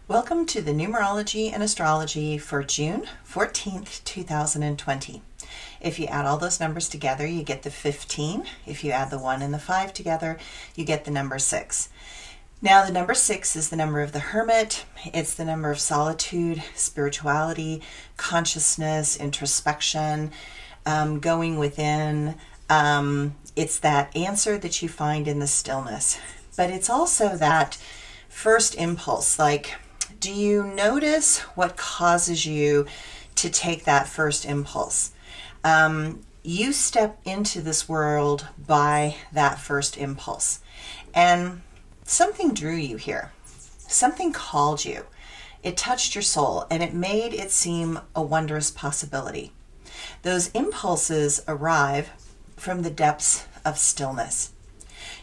Welcome to the Numerology and Astrology for June 14th, 2020. If you add all those numbers together, you get the 15. If you add the 1 and the 5 together, you get the number 6. Now, the number 6 is the number of the hermit. It's the number of solitude, spirituality, consciousness, introspection, going within. It's that answer that you find in the stillness. But it's also that first impulse, like, do you notice what causes you to take that first impulse? You step into this world by that first impulse. And something drew you here. Something called you. It touched your soul, and it made it seem a wondrous possibility. Those impulses arrive from the depths of stillness.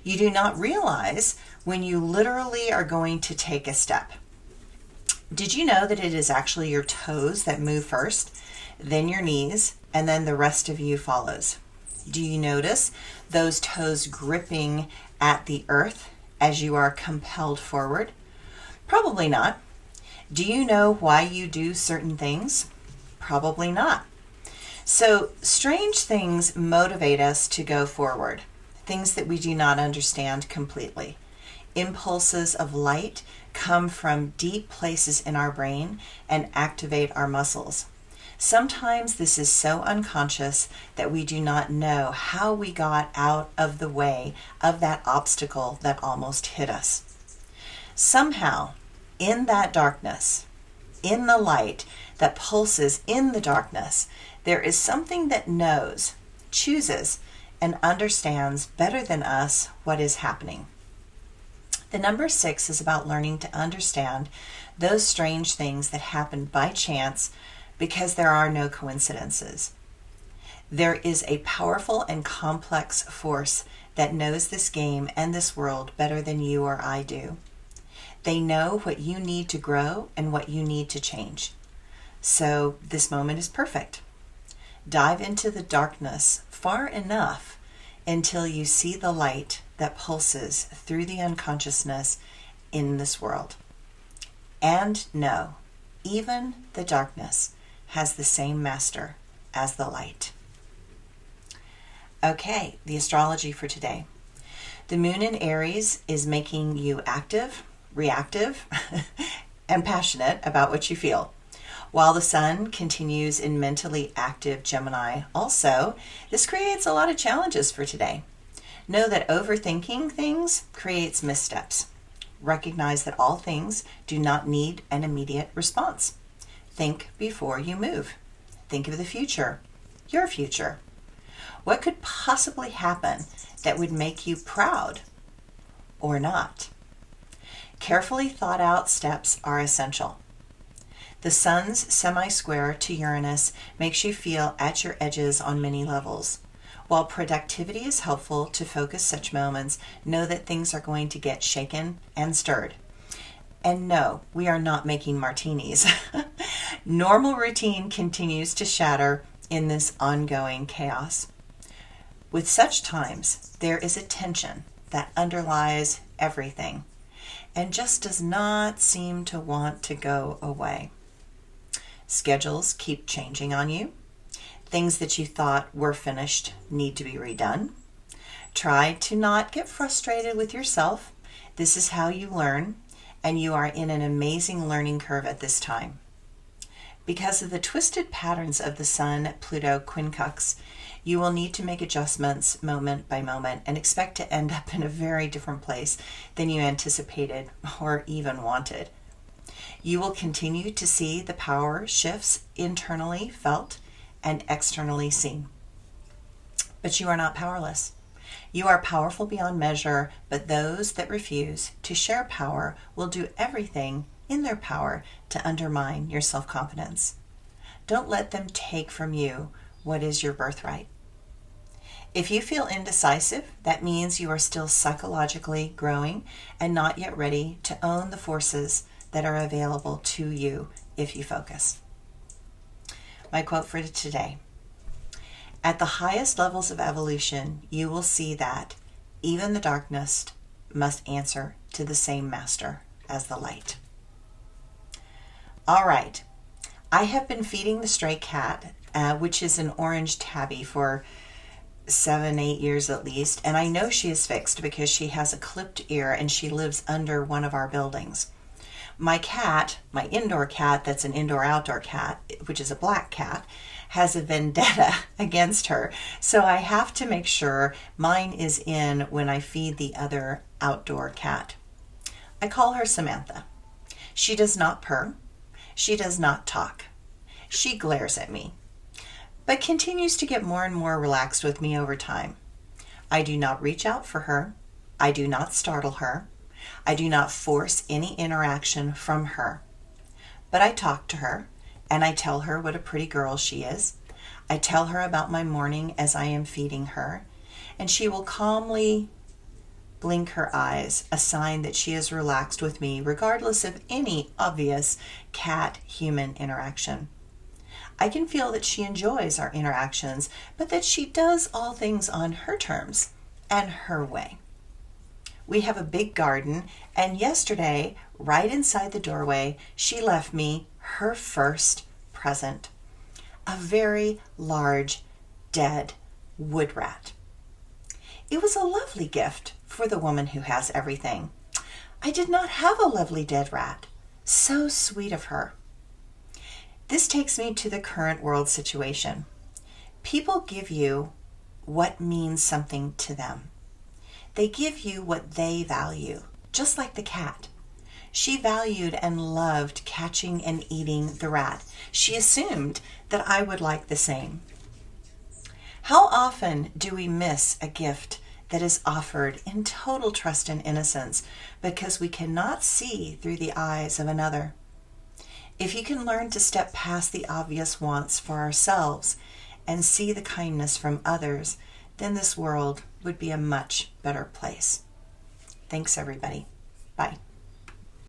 You do not realize when you literally are going to take a step. Did you know that it is actually your toes that move first, then your knees, and then the rest of you follows? Do you notice those toes gripping at the earth as you are compelled forward? Probably not. Do you know why you do certain things? Probably not. So strange things motivate us to go forward, things that we do not understand completely. Impulses of light come from deep places in our brain and activate our muscles. Sometimes this is so unconscious that we do not know how we got out of the way of that obstacle that almost hit us. Somehow, in that darkness, in the light that pulses in the darkness, there is something that knows, chooses, and understands better than us what is happening. The number 6 is about learning to understand those strange things that happen by chance because there are no coincidences. There is a powerful and complex force that knows this game and this world better than you or I do. They know what you need to grow and what you need to change. So this moment is perfect. Dive into the darkness far enough until you see the light that pulses through the unconsciousness in this world. And know, even the darkness has the same master as the light. Okay, the astrology for today. The moon in Aries is making you active, reactive, and passionate about what you feel. While the sun continues in mentally active Gemini also, this creates a lot of challenges for today. Know that overthinking things creates missteps. Recognize that all things do not need an immediate response. Think before you move. Think of the future, your future. What could possibly happen that would make you proud or not? Carefully thought out steps are essential. The sun's semi-square to Uranus makes you feel at your edges on many levels. While productivity is helpful to focus such moments, know that things are going to get shaken and stirred. And no, we are not making martinis. Normal routine continues to shatter in this ongoing chaos. With such times, there is a tension that underlies everything and just does not seem to want to go away. Schedules keep changing on you. Things that you thought were finished need to be redone. Try to not get frustrated with yourself. This is how you learn, and you are in an amazing learning curve at this time. Because of the twisted patterns of the Sun-Pluto quincunx, you will need to make adjustments moment by moment and expect to end up in a very different place than you anticipated or even wanted. You will continue to see the power shifts internally felt and externally seen. But you are not powerless. You are powerful beyond measure, but those that refuse to share power will do everything in their power to undermine your self-confidence. Don't let them take from you what is your birthright. If you feel indecisive, that means you are still psychologically growing and not yet ready to own the forces that are available to you if you focus. My quote for today: at the highest levels of evolution, you will see that even the darkness must answer to the same master as the light. All right. I have been feeding the stray cat, which is an orange tabby, for 7, 8 years at least, and I know she is fixed because she has a clipped ear and she lives under one of our buildings. My cat, my indoor cat, that's an indoor-outdoor cat, which is a black cat, has a vendetta against her. So I have to make sure mine is in when I feed the other outdoor cat. I call her Samantha. She does not purr. She does not talk. She glares at me, but continues to get more and more relaxed with me over time. I do not reach out for her. I do not startle her. I do not force any interaction from her. But I talk to her, and I tell her what a pretty girl she is. I tell her about my morning as I am feeding her, and she will calmly blink her eyes, a sign that she is relaxed with me, regardless of any obvious cat-human interaction. I can feel that she enjoys our interactions, but that she does all things on her terms and her way. We have a big garden, and yesterday, right inside the doorway, she left me her first present, a very large, dead wood rat. It was a lovely gift for the woman who has everything. I did not have a lovely dead rat. So sweet of her. This takes me to the current world situation. People give you what means something to them. They give you what they value, just like the cat. She valued and loved catching and eating the rat. She assumed that I would like the same. How often do we miss a gift that is offered in total trust and innocence because we cannot see through the eyes of another? If you can learn to step past the obvious wants for ourselves and see the kindness from others, then this world would be a much better place. Thanks, everybody. Bye.